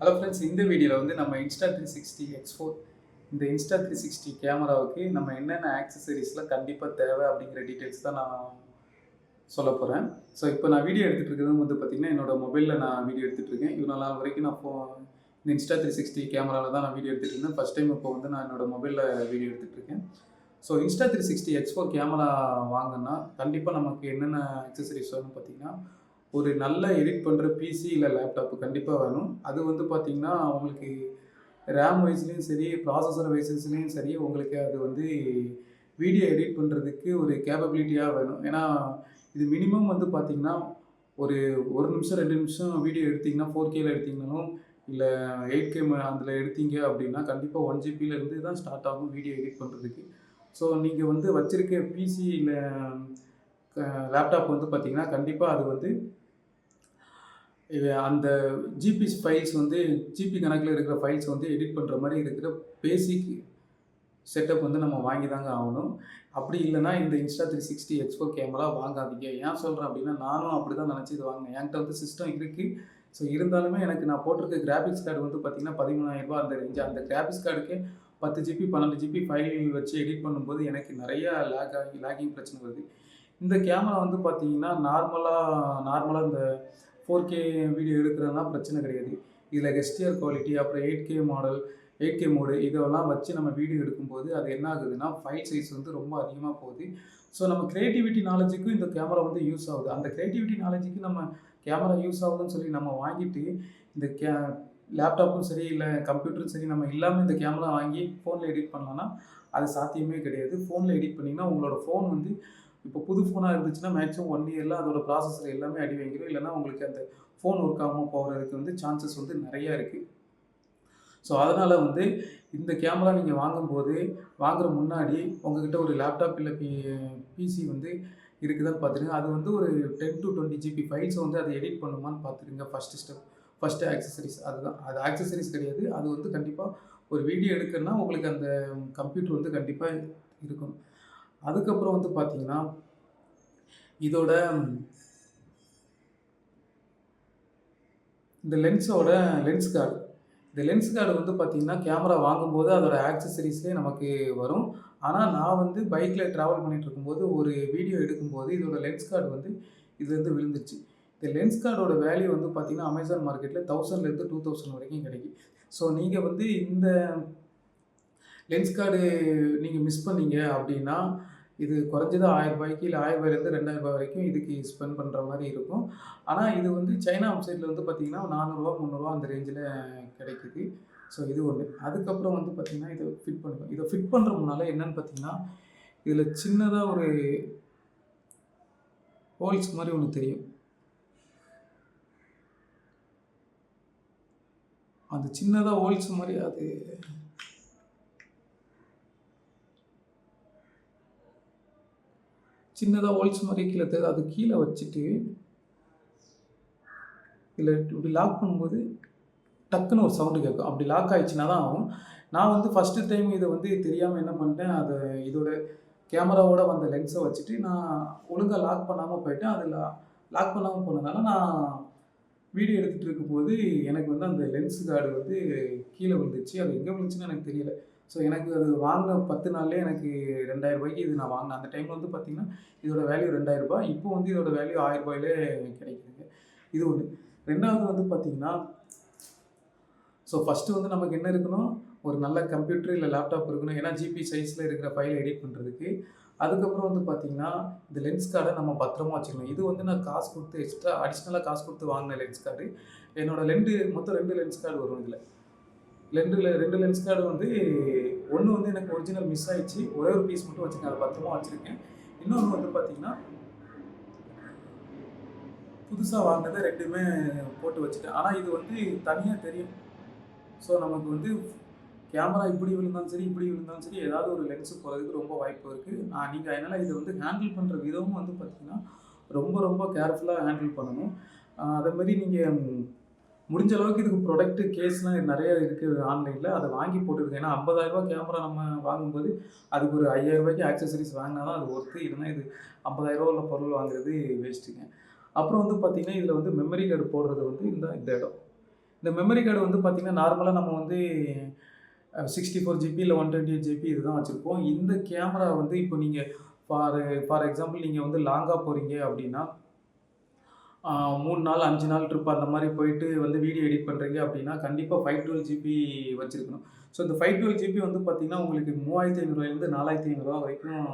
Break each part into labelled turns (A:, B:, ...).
A: Hello friends, இந்த வீடியோவில் வந்து நம்ம Insta360 X4 இந்த Insta360 கேமராவுக்கு நம்ம என்னென்ன ஆக்சசரிஸ்லாம் கண்டிப்பாக தேவை அப்படிங்கிற டீட்டெயில்ஸ் தான் நான் சொல்ல போகிறேன். ஸோ இப்போ நான் வீடியோ எடுத்துகிட்டு இருக்கிறது வந்து பார்த்திங்கன்னா, என்னோட மொபைலில் நான் வீடியோ எடுத்துகிட்டு இருக்கேன். இவ்வளோ நாள் வரைக்கும் நான் இந்த Insta360 கேமராவில் தான் நான் வீடியோ எடுத்துகிட்டு இருந்தேன். ஃபஸ்ட் டைம் இப்போ வந்து நான் என்னோட மொபைலில் வீடியோ எடுத்துகிட்டு இருக்கேன். ஸோ Insta360 X4 கேமரா வாங்கினா கண்டிப்பாக நமக்கு என்னென்ன ஆக்சசரிஸ் வேணும்னு பார்த்திங்கன்னா, ஒரு நல்ல எடிட் பண்ணுற பிசி இல்லை லேப்டாப்பு கண்டிப்பாக வேணும். அது வந்து பார்த்திங்கன்னா, உங்களுக்கு ரேம் வைஸ்லேயும் சரி, ப்ராசஸர் வைஸஸ்லேயும் சரி, உங்களுக்கு அது வந்து வீடியோ எடிட் பண்ணுறதுக்கு ஒரு கேப்பபிலிட்டியாக வேணும். ஏன்னா இது மினிமம் வந்து பார்த்திங்கன்னா, ஒரு 1 நிமிஷம் 2 நிமிஷம் வீடியோ எடுத்திங்கன்னா 4Kல எடுத்திங்கனாலும், இல்லை 8K அதில் எடுத்தீங்க அப்படின்னா கண்டிப்பாக 1 ஜிபிலேருந்து தான் ஸ்டார்ட் ஆகும் வீடியோ எடிட் பண்ணுறதுக்கு. ஸோ நீங்கள் வந்து வச்சுருக்க பிசி இல்லை லேப்டாப் வந்து பார்த்திங்கன்னா, கண்டிப்பாக அது வந்து அந்த ஜிபி ஃபைல்ஸ் வந்து ஜிபி கணக்கில் இருக்கிற ஃபைல்ஸ் வந்து எடிட் பண்ணுற மாதிரி இருக்கிற பேசிக் செட்டப் வந்து நம்ம வாங்கி தாங்க ஆகணும். அப்படி இல்லைனா இந்த Insta360 X4 கேமரா வாங்காதீங்க. ஏன் சொல்கிறேன் அப்படின்னா, நானும் அப்படி தான் நினச்சி இது வாங்கினேன். என்கிட்ட வந்து சிஸ்டம் இருக்குது. ஸோ இருந்தாலுமே எனக்கு நான் போட்டிருக்க கிராஃபிக்ஸ் கார்டு வந்து பார்த்திங்கன்னா ரூ. 13,000 அந்த ரேஞ்சு. அந்த கிராஃபிக்ஸ் கார்டுக்கு 10 ஜிபி 12 ஜிபி ஃபைல் வச்சு எடிட் பண்ணும்போது எனக்கு நிறையா லேகிங் பிரச்சனை வருது. இந்த கேமரா வந்து பார்த்திங்கன்னா, நார்மலாக இந்த 4K வீடியோ எடுக்கிறதுலாம் பிரச்சனை கிடையாது. இதில் HDR குவாலிட்டி, அப்புறம் 8K மோடு இதெல்லாம் வச்சு நம்ம வீடியோ எடுக்கும்போது அது என்ன ஆகுதுன்னா, ஃபைல் சைஸ் வந்து ரொம்ப அதிகமாக போகுது. ஸோ நம்ம கிரியேட்டிவிட்டி நாலேஜுக்கும் இந்த கேமரா வந்து யூஸ் ஆகுது. அந்த கிரியேட்டிவிட்டி நாலேஜுக்கு நம்ம கேமரா யூஸ் ஆகுதுன்னு சொல்லி நம்ம வாங்கிட்டு, இந்த லேப்டாப்பும் சரி, இல்லை கம்ப்யூட்டரும் சரி, நம்ம இல்லாமல் இந்த கேமரா வாங்கி ஃபோனில் எடிட் பண்ணலான்னா அது சாத்தியமே கிடையாது. ஃபோனில் எடிட் பண்ணிங்கன்னா உங்களோட ஃபோன் வந்து இப்போ புது ஃபோனாக இருந்துச்சுன்னா மேக்ஸிமம் 1 இயரில் அதோட ப்ராசஸர் எல்லாமே அடி வாங்கிடும். இல்லைனா உங்களுக்கு அந்த ஃபோன் ஒர்க் ஆகாமல் போகிறதுக்கு வந்து சான்சஸ் வந்து நிறையா இருக்குது. ஸோ அதனால் வந்து இந்த கேமரா நீங்கள் வாங்குற முன்னாடி உங்கள்கிட்ட ஒரு லேப்டாப் இல்லை பிசி வந்து இருக்குதான்னு பார்த்துருங்க. அது வந்து ஒரு 10 to 20 ஜிபி ஃபைல்ஸ் வந்து அதை எடிட் பண்ணுமான்னு பார்த்துருங்க. ஃபஸ்ட்டு ஆக்சசரிஸ் அதுதான். அது ஆக்சசரிஸ் கிடையாது. அது வந்து கண்டிப்பாக ஒரு வீடியோ எடுக்கணும்னா உங்களுக்கு அந்த கம்ப்யூட்டர் வந்து கண்டிப்பாக இருக்கணும். அதுக்கப்புறம் வந்து பார்த்திங்கன்னா, இதோட இந்த லென்ஸ் கார்டு. இந்த லென்ஸ் கார்டு வந்து பார்த்திங்கன்னா, கேமரா வாங்கும்போது அதோட ஆக்சசரிஸ்லேயே நமக்கு வரும். ஆனால் நான் வந்து பைக்கில் ட்ராவல் பண்ணிகிட்டு இருக்கும்போது ஒரு வீடியோ எடுக்கும்போது இதோட லென்ஸ் கார்டு வந்து இதுலேருந்து விழுந்துருச்சு. இந்த லென்ஸ் கார்டோட வேல்யூ வந்து பார்த்திங்கன்னா, அமேசான் மார்க்கெட்டில் 1000லேருந்து 2000 வரைக்கும் கிடைக்கும். ஸோ நீங்கள் வந்து இந்த லென்ஸ் கார்டு நீங்கள் மிஸ் பண்ணீங்க அப்படின்னா, இது குறைஞ்சது ரூ. 1000 இல்லை ரூ. 1000லேருந்து ரூ. 2000 வரைக்கும் இதுக்கு ஸ்பெண்ட் பண்ணுற மாதிரி இருக்கும். ஆனால் இது வந்து சைனா வெப்சைட்டில் வந்து பார்த்திங்கன்னா, ரூ. 400 ரூ. 300 அந்த ரேஞ்சில் கிடைக்குது. ஸோ இது ஒன்று. அதுக்கப்புறம் வந்து பார்த்திங்கன்னா, இதை ஃபிட் பண்ணுவேன். இதை ஃபிட் பண்ணுற முன்னால் என்னென்னு பார்த்திங்கன்னா, இதில் சின்னதாக ஒரு ஹோல்ஸ் மாதிரி ஒன்று தெரியும். அந்த சின்னதாக ஹோல்ஸ் மாதிரி அது சின்னதாக ஹோல்ஸ் மாதிரி கீழே தெரியுது. அது கீழே வச்சுட்டு இதில் இப்படி லாக் பண்ணும்போது டக்குன்னு ஒரு சவுண்டு கேட்கும். அப்படி லாக் ஆகிடுச்சுன்னா தான் ஆகும். நான் வந்து ஃபஸ்ட்டு டைம் இதை வந்து தெரியாமல் என்ன பண்ணிட்டேன், இதோட கேமராவோட வந்த லென்ஸை வச்சுட்டு நான் ஒழுங்காக லாக் பண்ணாமல் போயிட்டேன். அதில் லாக் பண்ணாமல் போனதுனால நான் வீடியோ எடுத்துகிட்டு இருக்கும்போது எனக்கு வந்து அந்த லென்ஸ் கார்டு வந்து கீழே விழுந்துச்சு. அது எங்கே விழுந்துச்சுன்னு எனக்கு தெரியல. ஸோ எனக்கு அது வாங்கின 10 நாள்லேயே எனக்கு ரூ. 2000 இது நான் வாங்கினேன். அந்த டைமில் வந்து பார்த்திங்கன்னா, இதோட வேல்யூ ரூ. 2000. இப்போ வந்து இதோட வேல்யூ ரூ. 1000 கிடைக்குதுங்க. இது ஒன்று. 2வது வந்து பார்த்திங்கன்னா, ஸோ ஃபஸ்ட்டு வந்து நமக்கு என்ன இருக்கணும், ஒரு நல்ல கம்ப்யூட்டர் இல்லை லேப்டாப் இருக்கணும். ஏன்னா ஜிபி சைஸில் இருக்கிற ஃபைலை எடிட் பண்ணுறதுக்கு. அதுக்கப்புறம் வந்து பார்த்திங்கன்னா, இந்த லென்ஸ் கார்டை நம்ம பத்திரமா வச்சுக்கணும். இது வந்து நான் காசு கொடுத்து அடிஷ்னலாக காசு கொடுத்து வாங்கின லென்ஸ் கார்டு. என்னோட மொத்தம் 2 லென்ஸ் கார்டு வரும் இதில். 2 லென்ஸ் கார்டு வந்து ஒன்று வந்து எனக்கு ஒரிஜினல் மிஸ் ஆயிடுச்சு. ஒரே ஒரு பீஸ் மட்டும் வச்சுருக்கேன். அதை பத்திரமா வச்சுருக்கேன். இன்னொன்று வந்து பார்த்திங்கன்னா, புதுசாக வாங்கினதை 2மே போட்டு வச்சுட்டேன். ஆனால் இது வந்து தனியாக தெரியும். ஸோ நமக்கு வந்து கேமரா இப்படி விழுந்தாலும் சரி ஏதாவது ஒரு லென்ஸு போகிறதுக்கு ரொம்ப வாய்ப்பு இருக்குது. நீங்கள் அதனால் இதை வந்து ஹேண்டில் பண்ணுற விதமும் வந்து பார்த்திங்கன்னா, ரொம்ப கேர்ஃபுல்லாக ஹேண்டில் பண்ணணும். அதேமாரி நீங்கள் முடிஞ்ச அளவுக்கு இதுக்கு ப்ரொடக்ட்டு கேஸ்லாம் நிறைய இருக்குது ஆன்லைனில். அதை வாங்கி போட்டுருங்க. ஏன்னா ரூ. 50,000 கேமரா நம்ம வாங்கும்போது அதுக்கு ஒரு ரூ. 5,000 ஆக்சசரிஸ் வாங்கினா தான் அது ஒர்த்து. இல்லைனா இது ரூ. 50,000 உள்ள பொருள் வாங்குறது வேஸ்ட்டுங்க. அப்புறம் வந்து பார்த்திங்கன்னா, இதில் வந்து மெமரி கார்டு போடுறது வந்து இந்த இடம். இந்த மெமரி கார்டு வந்து பார்த்தீங்கன்னா, நார்மலா நம்ம வந்து 64 ஜிபி இல்ல 128 ஜிபி இதுதான் வச்சிருப்போம். இந்த கேமரா வந்து இப்போ நீங்க ஃபார் ஃபார் எக்ஸாம்பிள் நீங்க வந்து லாங்கா போறீங்க அப்டின்னா, 3 நாள், 5 நாள் ட்ரிப் அந்த மாரி போயிட்டு வந்து வீடியோ எடிட் பண்றீங்க அப்டின்னா, கண்டிப்பா 512 ஜிபி வச்சிருக்கணும். ஸோ இந்த 512 ஜிபி வந்து பார்த்தீங்கன்னா, உங்களுக்கு ரூ. 3500லேருந்து ரூ. 4500 வரைக்கும்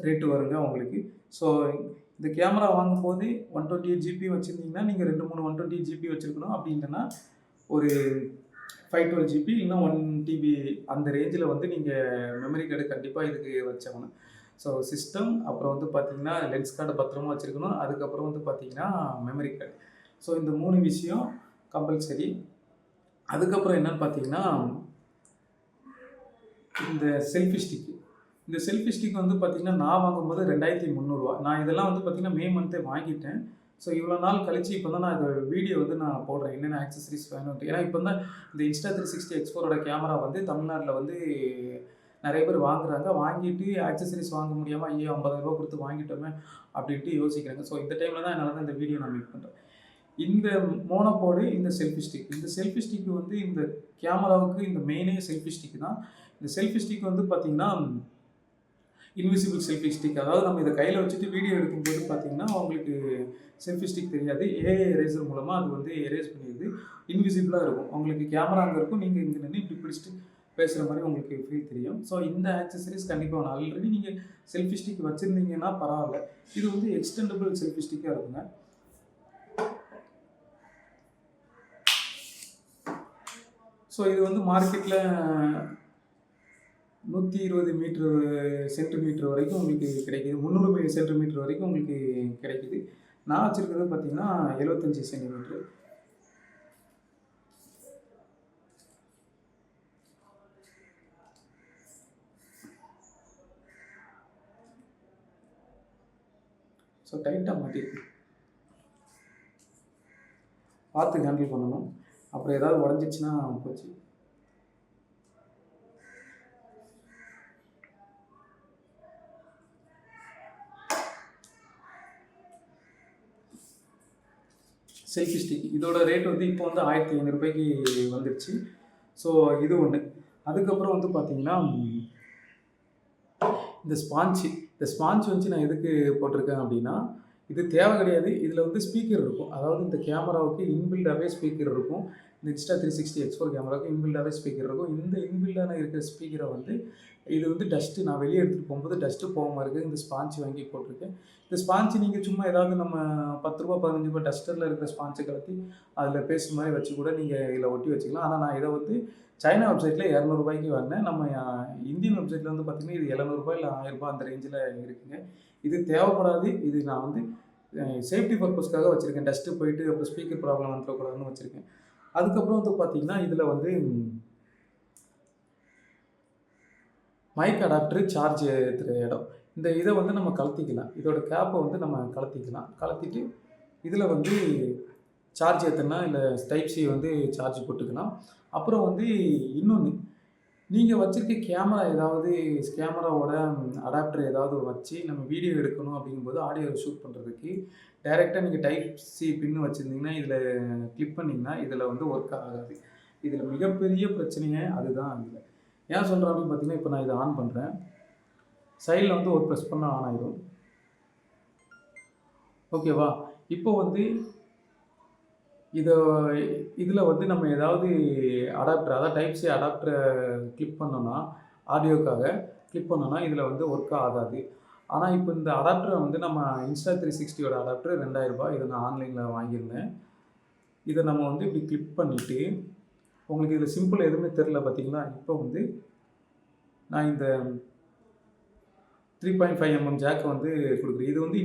A: ரேட் வருங்க உங்களுக்கு. ஸோ இந்த கேமரா வாங்கும்போது 128 ஜிபி வச்சிருந்தீங்கன்னா, நீங்க 2, 3 128 ஜிபி வச்சிருக்கணும். அப்டி இல்லன்னா ஒரு 512 ஜிபி இல்லன்னா 1 டிபி அந்த ரேஞ்சில வந்து நீங்க மெமரி கார்டு கண்டிப்பா இதுக்கு வச்சாகணும். ஸோ சிஸ்டம், அப்புறம் வந்து பார்த்தீங்கன்னா, லென்ஸ் கார்ட பத்திரமா வச்சிருக்கணும். அதுக்கப்புறம் வந்து பார்த்தீங்கன்னா, மெமரி கார்டு. ஸோ இந்த 3 விஷயம் கம்பல்சரி. அதுக்கப்புறம் என்னன்னு பார்த்தீங்கன்னா, இந்த செல்ஃபி ஸ்டிக். இந்த செல்ஃபி ஸ்டிக் வந்து பார்த்தீங்கன்னா, நான் வாங்கும்போது ரூ. 2300. நான் இதெல்லாம் வந்து பார்த்தீங்கன்னா, மே மந்த்தே வாங்கிட்டேன். ஸோ இவ்வளோ நாள் கழிச்சு இப்போ தான் நான் இத வீடியோ வந்து நான் போடுறேன். என்னென்ன ஆக்சஸரீஸ் வேணுன்ட்டு. ஏன்னா இப்போ தான் இந்த Insta360 X4ஓட கேமரா வந்து தமிழ்நாட்ல வந்து நெறைய பேர் வாங்குறாங்க. வாங்கிட்டு ஆக்சஸரீஸ் வாங்க முடியாம, ஐயோ! ரூ. 50,000 குடுத்து வாங்கிட்டோமே அப்டின்ட்டு யோசிக்கிறாங்க. ஸோ இந்த டைம்ல தான் என்னால தான் இந்த வீடியோ நான் மேக் பண்றேன். இந்த மோனோபோடு, இந்த செல்ஃபி ஸ்டிக். இந்த செல்ஃபி ஸ்டிக் வந்து இந்த கேமராவுக்கு இந்த மெயினே செல்ஃபி ஸ்டிக் தான். இந்த செல்ஃபி ஸ்டிக் வந்து பார்த்தீங்கன்னா, இன்விசிபிள் செல்ஃபி ஸ்டிக். அதாவது நம்ம இத கையில வச்சுட்டு வீடியோ எடுக்கும்போது பார்த்தீங்கன்னா, உங்களுக்கு செல்ஃபி ஸ்டிக் தெரியாது. ஏஐ எரேசர் மூலமா அது வந்து எரேஸ் பண்ணிருது. இன்விசிபிளா இருக்கும். உங்களுக்கு கேமரா அங்க இருக்கும். நீங்க இங்க நின்னு இப்டி பிடிச்சுட்டு பேசுற மாரி உங்களுக்கு ஃபீல் தெரியும். ஸோ இந்த ஆக்சஸரீஸ் கண்டிப்பா வேணும். ஆல்ரெடி நீங்க செல்ஃபி ஸ்டிக் வச்சிருந்தீங்கன்னா பரவால்ல. இது வந்து எக்ஸ்டெண்டபிள் செல்ஃபி ஸ்டிக்கா இருக்குங்க. ஸோ இது வந்து மார்க்கெட்ல 120 சென்டிமீட்டர் வரைக்கும் உங்களுக்கு கிடைக்குது. 300 சென்டிமீட்டர் வரைக்கும் உங்களுக்கு கிடைக்குது. நான் வச்சிருக்கிறது பார்த்தீங்கன்னா 75 சென்டிமீட்டர். ஸோ டைட்டா மாட்டிருக்கு. பார்த்து ஹேண்டில் பண்ணணும். அப்புறம் ஏதாவது உடைஞ்சிச்சுன்னா போச்சு. Selfie stick. இதோட ரேட் வந்து இப்போ வந்து ரூ. 1500 வந்துருச்சு. ஸோ இது ஒண்ணு. அதுக்கப்புறம் வந்து பார்த்தீங்கன்னா, இந்த ஸ்பான்ச். இந்த ஸ்பான்ச் வச்சு நான் எதுக்கு போட்டிருக்கேன் அப்டின்னா, இது தேவை கிடையாது. இதில வந்து ஸ்பீக்கர் இருக்கும். அதாவது இந்த கேமராவுக்கு இன்பில்டாவே ஸ்பீக்கர் இருக்கும். இந்த Insta360 X4 கேமராவுக்கு இன்பில்டாவே ஸ்பீக்கர் இருக்கும். இந்த இன்பில்டான இருக்கிற ஸ்பீக்கர வந்து இது வந்து டஸ்ட்டு நான் வெளிய எடுத்துட்டு போம்போது டஸ்ட்டு போகாம இருக்க இந்த ஸ்பான்ச் வாங்கி போட்டிருக்கேன். இந்த ஸ்பான்ச் நீங்க சும்மா ஏதாவது நம்ம ரூ. 10 ரூ. 15 டஸ்டர்ல இருக்கிற ஸ்பான்ச்ச கலத்தி அதில பேஸ்ட் மாரி வச்சு கூட நீங்க இதில ஒட்டி வச்சுக்கலாம். ஆனா நான் இத வந்து சைனா வெப்சைட்ல ரூ. 200 வாங்குனேன். நம்ம இந்தியன் வெப்சைட்ல வந்து பார்த்தீங்கன்னா, இது ரூ. 700 இல்ல ரூ. 1000 அந்த ரேஞ்சில இருக்குங்க. இது தேவைப்படாது. இது நான் வந்து சேஃப்டி பர்ப்பஸ்க்காக வச்சிருக்கேன். டஸ்ட்டு போயிட்டு அப்புறம் ஸ்பீக்கர் ப்ராப்ளம் வந்துறக்கூடாதுன்னு வச்சிருக்கேன். அதுக்கப்புறம் வந்து பார்த்தீங்கன்னா, இதில வந்து மைக் அடாப்டர் சார்ஜ் ஏத்துற இடம். இந்த இத வந்து நம்ம கழத்திக்கலாம். இதோட கேப்ப வந்து நம்ம கழத்திக்கலாம். கழத்திட்டு இதில வந்து சார்ஜ் ஏத்தணும்னா இல்ல டைப் சி வந்து சார்ஜ் போட்டுக்கலாம். அப்புறம் வந்து இன்னொன்னு, நீங்க வச்சிருக்க கேமராவோட அடாப்டர் ஏதாவது வச்சு நம்ம வீடியோ எடுக்கணும் அப்படிங்கும்போது, ஆடியோ ஷூட் பண்றதுக்கு டைரக்ட்டா நீங்க டைப் சி பின் வச்சிருந்தீங்கன்னா, இதில கிளிக் பண்ணீங்கன்னா, இதில வந்து ஒர்க் ஆகாது. இதில மிகப்பெரிய பிரச்சனையே அதுதான் இதுல. ஏன் சொல்றேன் அப்படின்னு பார்த்தீங்கன்னா, இப்ப நான் இத ஆன் பண்றேன். சைட்ல வந்து ஒரு பிரஸ் பண்ணா ஆன் ஆயிரும். ஓகேவா? இப்போ வந்து இத இதில வந்து நம்ம ஏதாவது அடாப்டர் அதாவது டைப் சி அடாப்டர கிளிக் பண்ணோம்னா, ஆடியோக்காக கிளிக் பண்ணோம்னா, இதில வந்து ஒர்க் ஆகாது. ஆனா, இப்ப இந்த அடாப்டர வந்து நம்ம Insta360யோட அடாப்டர் ரூ. 2000 இத நான் ஆன்லைன்ல வாங்கியிருந்தேன். இத நம்ம வந்து இப்படி கிளிக் பண்ணிட்டு, உங்களுக்கு இதில சிம்பிள் எதுவுமே தெரியல பார்த்தீங்களா? இப்போ வந்து நான் இந்த 3.5 ஜாக் வந்து குடுக்குறேன். இது வந்து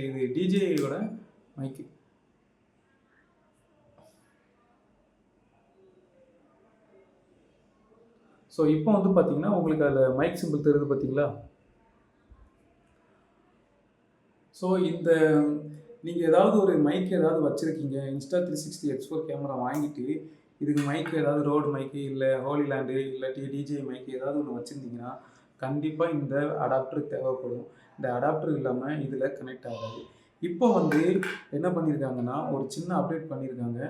A: இது DJIயோட மைக். ஸோ இப்போ வந்து பார்த்தீங்கன்னா, உங்களுக்கு அதில மைக் சிம்பிள் தெரியுது பார்த்தீங்களா? ஸோ இந்த நீங்க ஏதாவது ஒரு மைக் ஏதாவது வச்சிருக்கீங்க. Insta360 X4 கேமரா வாங்கிட்டு, இதுக்கு மைக் ஏதாவது ரோட் மைக்கு, இல்ல ஹோலிலேண்ட் இல்லாட்டி DJI மைக் ஏதாவது ஒண்ணு வச்சிருந்தீங்கன்னா, கண்டிப்பா இந்த அடாப்டர் தேவைப்படும். இந்த அடாப்டர் இல்லாம இதில கனெக்ட் ஆகாது. இப்போ வந்து என்ன பண்ணியிருக்காங்கன்னா, ஒரு சின்ன அப்டேட் பண்ணியிருக்காங்க.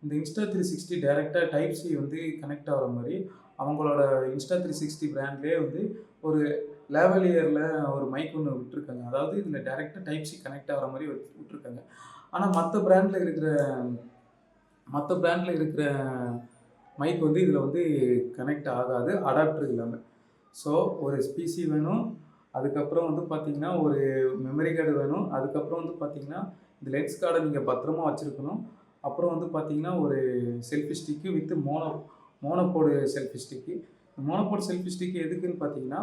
A: இந்த Insta360 டைரக்ட்டா டைப் சி வந்து கனெக்ட் ஆகுற மாரி, அவங்களோட Insta360 பிராண்ட்லயே வந்து ஒரு லேவலியர்ல ஒரு மைக் ஒண்ணு விட்டுருக்காங்க. அதாவது இதில டைரக்ட்டா டைப் சி கனெக்ட் ஆகுற மாரி விட்டுருக்காங்க. ஆனா மத்த பிராண்ட்ல இருக்கிற மைக் வந்து இதில வந்து கனெக்ட் ஆகாது, அடாப்டர் இல்லாம. ஸோ ஒரு பிசி வேணும். அதுக்கப்புறம் வந்து பார்த்தீங்கன்னா, ஒரு மெமரி கார்டு வேணும். அதுக்கப்புறம் வந்து பார்த்தீங்கன்னா, இந்த லென்ஸ் கார்ட நீங்க பத்திரமா வச்சிருக்கணும். அப்புறம் வந்து பார்த்தீங்கன்னா, ஒரு selfie stick with monopod selfie stick. Monopod selfie stick எதுக்குன்னு பார்த்தீங்கன்னா,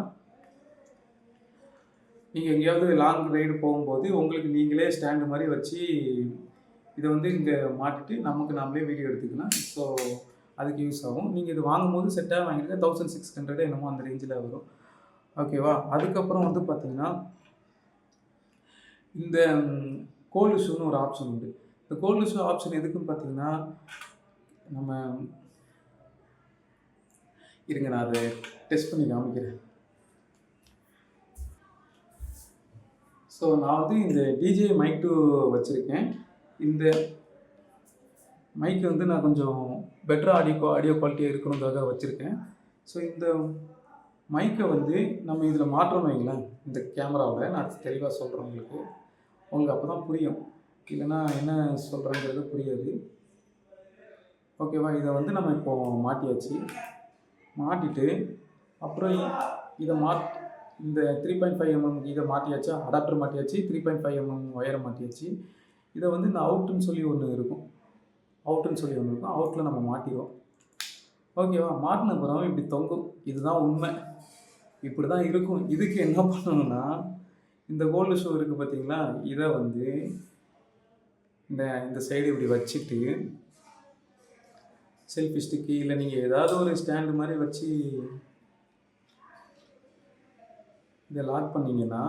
A: நீங்க எங்கேயாவது லாங் ரைடு போகும்போது, உங்களுக்கு நீங்களே ஸ்டாண்ட் மாரி வச்சு, இத வந்து இங்க மாட்டிட்டு நமக்கு நாமளே வீடியோ எடுத்துக்கலாம். ஸோ அதுக்கு யூஸ் ஆகும். நீங்க இது வாங்கும்போது செட்டா வாங்கிடுங்க. 1600 என்னமோ அந்த ரேஞ்சில வரும். ஓகேவா? அதுக்கப்புறம் வந்து பார்த்தீங்கன்னா, இந்த கோல்டு ஷூன்னு ஒரு ஆப்ஷன் உண்டு. இந்த கோல்டு ஷூ ஆப்ஷன் எதுக்குன்னு பார்த்தீங்கன்னா, நம்ம இருங்க நான் அத டெஸ்ட் பண்ணி காமிக்கிறேன். ஸோ நான் வந்து இந்த டிஜே மைக் 2 வச்சிருக்கேன். இந்த மைக் வந்து நான் கொஞ்சம் பெட்டரா ஆடியோ குவாலிட்டியா இருக்கணுங்கிறதுக்காக வச்சிருக்கேன். ஸோ இந்த மைக்க வந்து நம்ம இதில மாற்றோம்னு வைங்களேன், இந்த கேமராவுல நான் தெளிவா சொல்றேன் உங்களுக்கு. உங்களுக்கு அப்பதான் புரியும். இல்லன்னா என்ன சொல்றேங்கிறது புரியாது. ஓகேவா? இத வந்து நம்ம இப்போ மாட்டியாச்சு. மாட்டிட்டு அப்புறம் இத இந்த 3.5 இத மாட்டியாச்சா? அடாப்டர் மாட்டியாச்சு. 3.5 ஒயர மாட்டியாச்சு. இத வந்து இந்த அவுட்ன்னு சொல்லி ஒண்ணு இருக்கும். அவுட்ல நம்ம மாட்டிருவோம். ஓகேவா? மாட்டுன அப்புறம் இப்படி தொங்கும். இதுதான் உண்மை. இப்படிதான் இருக்கும். இதுக்கு என்ன பண்ணணும்னா, இந்த கோல்டு ஷூ இருக்கு பார்த்தீங்களா? இத வந்து இந்த சைடு இப்படி வச்சுட்டு, செல்ஃபி ஸ்டிக்கு இல்ல நீங்க ஏதாவது ஒரு ஸ்டாண்ட் மாரி வச்சு இத லாக் பண்ணீங்கன்னா,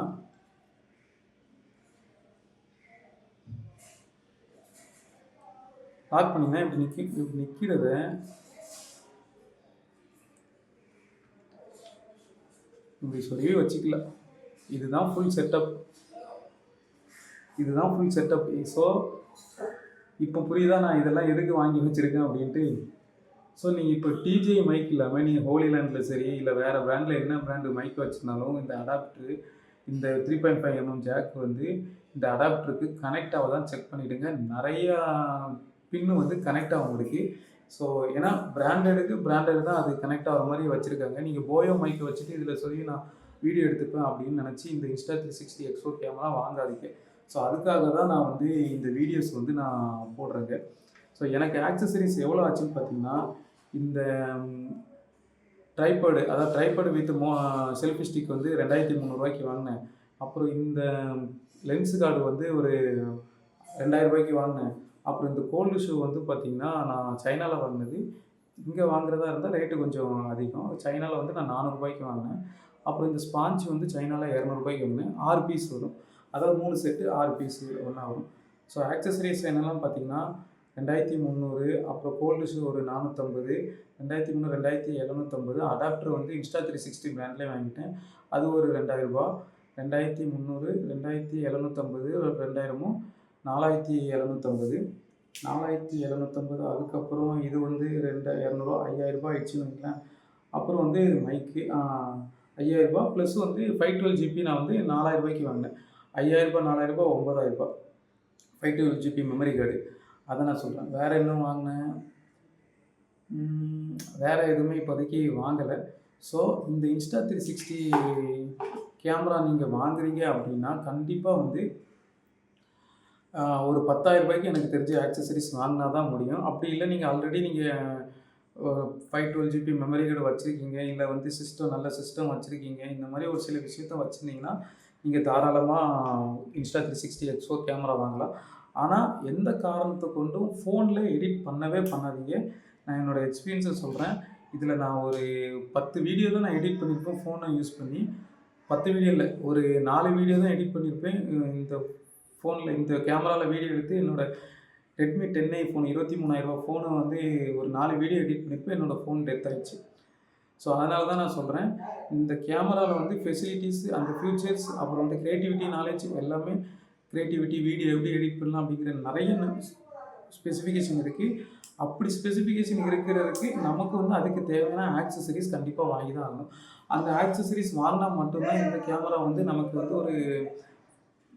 A: இப்படி நிக்கிறத இப்படி சொருவி வச்சுக்கலாம். இதுதான் ஃபுல் செட்டப். ஸோ இப்போ புரியுதா நான் இதெல்லாம் எதுக்கு வாங்கி வச்சிருக்கேன் அப்படின்ட்டு. ஸோ நீங்க இப்போ டிஜே மைக் இல்லாம நீங்க ஹோலிலேண்ட்ல சரி, இல்ல வேற பிராண்ட்ல என்ன பிராண்ட் மைக் வச்சிருந்தாலும் இந்த அடாப்டர் இந்த 3.5 ஜாக் வந்து இந்த அடாப்டருக்கு கனெக்ட் ஆகுதான்னு செக் பண்ணிடுங்க. நெறையா பின்னு வந்து கனெக்ட் ஆகும் உங்களுக்கு. ஸோ ஏன்னா பிராண்டட் தான் அது கனெக்ட் ஆகுற மாரி வச்சிருக்காங்க. நீங்க போயோ மைக் வச்சுட்டு இதில சொல்லி நான் வீடியோ எடுத்துப்பேன் அப்படின்னு நினச்சு இந்த Insta360 X4 கேமரா வாங்காதீங்க. ஸோ அதுக்காக தான் நான் வந்து இந்த வீடியோஸ் வந்து நான் போடுறேங்க. ஸோ எனக்கு ஆக்சஸரீஸ் எவ்வளோ ஆச்சுன்னு பார்த்தீங்கன்னா, இந்த ட்ரைபாடு வித் செல்ஃபி ஸ்டிக் வந்து ரூ. 2300 வாங்கினேன். அப்புறம் இந்த லென்ஸ் கார்டு வந்து ஒரு ரூ. 2000 வாங்கினேன். அப்புறம் இந்த கோல்டு ஷூ வந்து பார்த்தீங்கன்னா, நான் சைனால வாங்கினது. இங்க வாங்குறதா இருந்தா ரேட்டு கொஞ்சம் அதிகம். சைனால வந்து நான் ரூ. 400 வாங்கினேன். அப்புறம் இந்த ஸ்பாஞ்ச் வந்து சைனால ரூ. 200 வாங்கினேன். 6 பீஸ் வரும். அதாவது 3 செட்டு 6 பீஸ் ஒண்ணா வரும். ஸோ ஆக்சஸரீஸ் என்னலாம் பார்த்தீங்கன்னா, 2300 அப்புறம் கோல்டு ஷூ ஒரு 450 2300 2750 அடாப்டர் வந்து Insta360 பிராண்ட்லேயே வாங்கிட்டேன். அது ஒரு ரூ. 2000 2300 2750 ஒரு 2000 4750 4750 அதுக்கப்புறம் இது வந்து 200 5000 ஆயிடுச்சுன்னு வைங்களேன். அப்புறம் வந்து மைக்கு 5000 ப்ளஸ் வந்து 512 ஜிபி நான் வந்து ரூ. 4000 வாங்கினேன். 5000 4000 ரூ. 9000 512 ஜிபி மெமரி கார்டு. அத நான் சொல்றேன். வேற என்ன வாங்கினேன்? வேற எதுவுமே இப்போதைக்கு வாங்கல. ஸோ இந்த Insta360 கேமரா நீங்க வாங்குறீங்க அப்படின்னா, கண்டிப்பா வந்து ஒரு ரூ. 10,000 எனக்கு தெரிஞ்சு ஆக்சஸரீஸ் வாங்குனா தான் முடியும். அப்படி இல்ல நீங்க ஆல்ரெடி 512 ஜிபி மெமரி கார்டு வச்சிருக்கீங்க, இல்ல வந்து நல்ல சிஸ்டம் வச்சிருக்கீங்க. இந்த மாரி ஒரு சில விஷயத்த வச்சிருந்தீங்கன்னா, நீங்க தாராளமா Insta360 X4 கேமரா வாங்கலாம். ஆனா, எந்த காரணத்த கொண்டும் ஃபோன்ல எடிட் பண்ணவே பண்ணாதீங்க. நான் என்னோட எக்ஸ்பீரியன்ஸ சொல்றேன். இதில நான் ஒரு 10 வீடியோ தான் நான் எடிட் பண்ணியிருப்பேன் ஃபோன யூஸ் பண்ணி. 10 வீடியோ இல்ல. ஒரு 4 வீடியோ தான் எடிட் பண்ணியிருப்பேன். இந்த கேமரால வீடியோ எடுத்து என்னோட Redmi 10i ஃபோன் ரூ. 23,000 ஃபோன வந்து ஒரு 4 வீடியோ எடிட் பண்ணியிருப்பேன். என்னோட ஃபோன் டெத் ஆயிடுச்சு. ஸோ அதனால தான் நான் சொல்றேன். இந்த கேமரால வந்து ஃபெசிலிட்டீஸ், அந்த ஃபியூச்சர்ஸ், அப்புறம் வந்து கிரியேட்டிவிட்டி, நாலேட்ஜ் எல்லாமே கிரியேட்டிவிட்டி வீடியோ எப்படி எடிட் பண்ணலாம் அப்படிங்கிற நெறைய ஸ்பெசிஃபிகேஷன் இருக்குது. அப்படி ஸ்பெசிஃபிகேஷன் இருக்கிறதுக்கு நமக்கு வந்து அதுக்கு தேவையான ஆக்சஸரீஸ் கண்டிப்பாக வாங்கி தான் ஆகணும். அந்த ஆக்சஸரீஸ் வாங்கினா மட்டும்தான் இந்த கேமரா வந்து நமக்கு வந்து ஒரு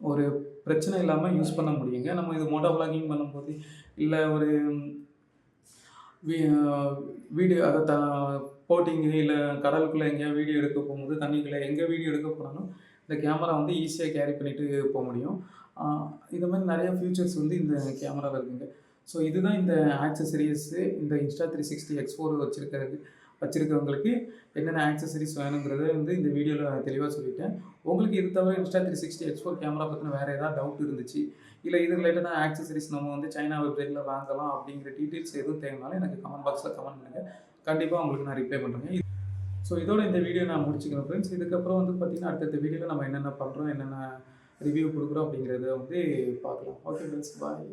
A: ஒரு பிரச்சனை இல்லாமல் யூஸ் பண்ண முடியுங்க. நம்ம இது மோட்டோ விளாகிங் பண்ணும்போது, இல்லை ஒரு வீ வீடியோ அதை போட்டிங்கு இல்லை கடலுக்குள்ளே எங்கேயாவது வீடியோ எடுக்க போகும்போது, தண்ணிக்குள்ளே எங்கே வீடியோ எடுக்க போனாலும் இந்த கேமரா வந்து ஈஸியாக கேரி பண்ணிட்டு போக முடியும். இது மாதிரி நிறைய ஃபியூச்சர்ஸ் வந்து இந்த கேமராவில் இருக்குங்க. ஸோ இதுதான் இந்த ஆக்சஸரீஸு. இந்த Insta360 X4 வச்சிருக்கவங்களுக்கு என்னென்ன ஆக்சஸரீஸ் வேணுங்கிறத வந்து இந்த வீடியோவில் தெளிவாக சொல்லிட்டேன். உங்களுக்கு இது தவிர Insta360 X4 கேமரா பற்றின வேறு ஏதாவது டவுட் இருந்துச்சு, இல்லை இது ரிலேட்டடான ஆக்சஸரீஸ் நம்ம வந்து சைனா வெப்சைட்டில் வாங்கலாம் அப்படிங்கிற டீட்டெயில்ஸ் எதுவும் தேவைனாலும் எனக்கு கமெண்ட் பாக்ஸில் கமெண்ட் பண்ணுங்கள். கண்டிப்பாக உங்களுக்கு நான் ரிப்ளை பண்ணுறேங்க. ஸோ இதோட இந்த வீடியோ நான் முடிச்சுக்கிறேன் ஃப்ரெண்ட்ஸ். இதுக்கப்புறம் வந்து பார்த்திங்கன்னா அடுத்தடுத்த வீடியோவில் நம்ம என்னென்ன பண்ணுறோம், என்னென்ன ரிவ்யூ கொடுக்குறோம் அப்படிங்கிறத வந்து பார்க்கலாம். ஓகே ஃப்ரெண்ட்ஸ், பாய்.